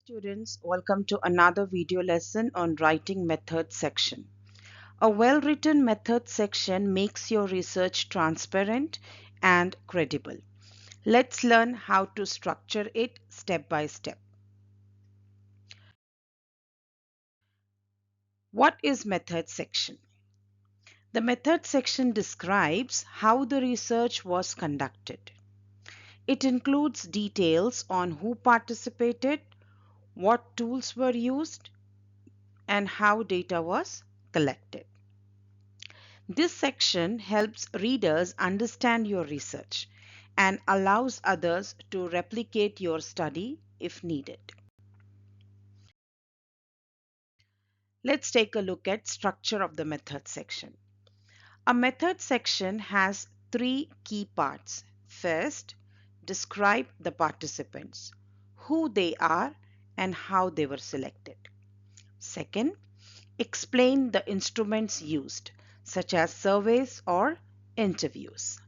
Students, welcome to another video lesson on writing method section. A well-written method section makes your research transparent and credible. Let's learn how to structure it step by step. What is method section? The method section describes how the research was conducted. It includes details on who participated, what tools were used, and how data was collected. This section helps readers understand your research and allows others to replicate your study if needed. Let's take a look at structure of the method section. A method section has three key parts. First, describe the participants, who they are and how they were selected. Second, explain the instruments used, such as surveys or interviews.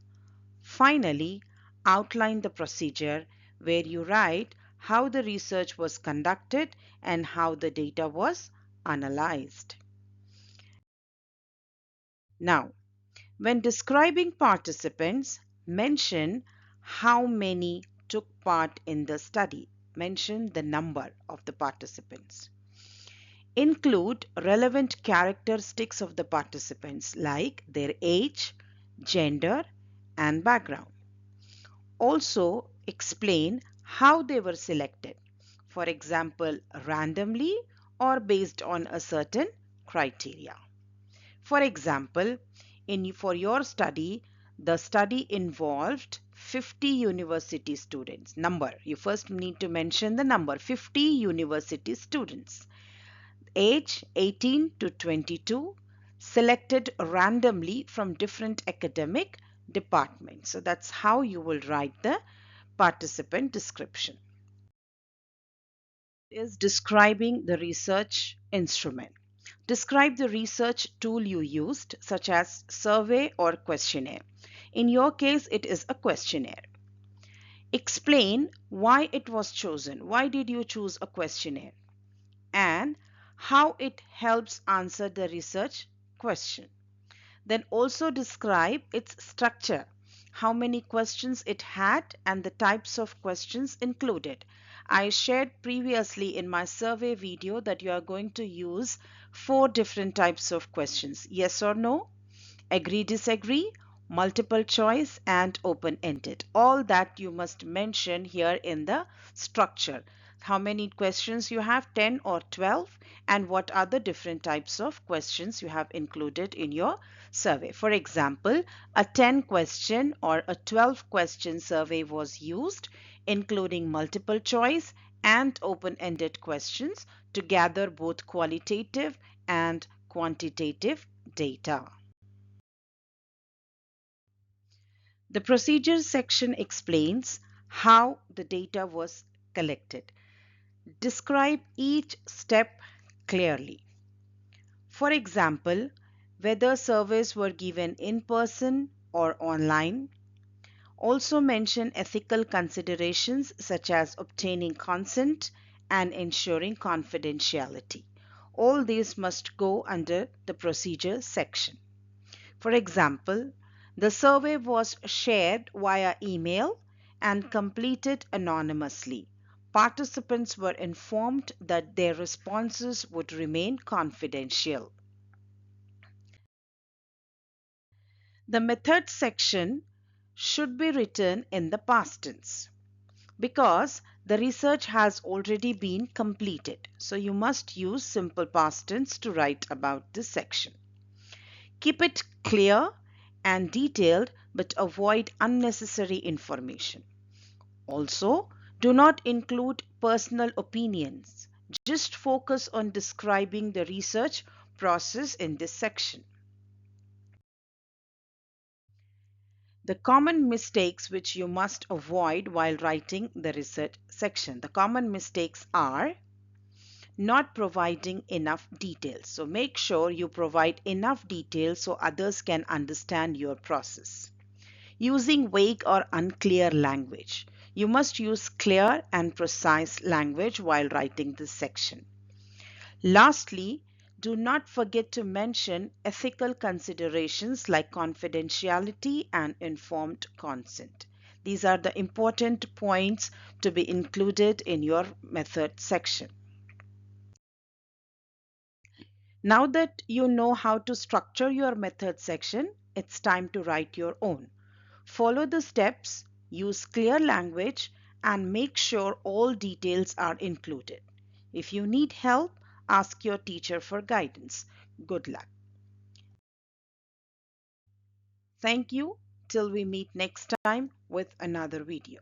Finally, outline the procedure where you write how the research was conducted and how the data was analyzed. Now, when describing participants, mention how many took part in the study. Mention the number of the participants. Include relevant characteristics of the participants like their age, gender, and background. Also, explain how they were selected, for example, randomly or based on a certain criteria. For example, for your study, the study involved 50 university students. Number, you first need to mention the number, 50 university students. Age 18 to 22, selected randomly from different academic departments. So that's how you will write the participant description. Is describing the research instrument. Describe the research tool you used, such as survey or questionnaire. In your case, it is a questionnaire. Explain why it was chosen. Why did you choose a questionnaire? And how it helps answer the research question. Then also describe its structure, how many questions it had and the types of questions included. I shared previously in my survey video that you are going to use 4 different types of questions. Yes or no, agree, disagree, multiple choice, and open-ended. All that you must mention here in the structure. How many questions you have, 10 or 12, and what are the different types of questions you have included in your survey. For example, a 10 question or a 12 question survey was used, including multiple choice and open-ended questions to gather both qualitative and quantitative data. The procedures section explains how the data was collected. Describe each step clearly. For example, whether surveys were given in person or online. Also mention ethical considerations such as obtaining consent and ensuring confidentiality. All these must go under the procedure section. For example, the survey was shared via email and completed anonymously. Participants were informed that their responses would remain confidential. The method section should be written in the past tense because the research has already been completed. So you must use simple past tense to write about this section. Keep it clear and detailed, but avoid unnecessary information. Also, do not include personal opinions. Just focus on describing the research process in this section. The common mistakes which you must avoid while writing the research section. The common mistakes are not providing enough details. So make sure you provide enough details so others can understand your process. Using vague or unclear language. You must use clear and precise language while writing this section. Lastly, do not forget to mention ethical considerations like confidentiality and informed consent. These are the important points to be included in your method section. Now that you know how to structure your method section, it's time to write your own. Follow the steps, use clear language, and make sure all details are included. If you need help, ask your teacher for guidance. Good luck. Thank you. Till we meet next time with another video.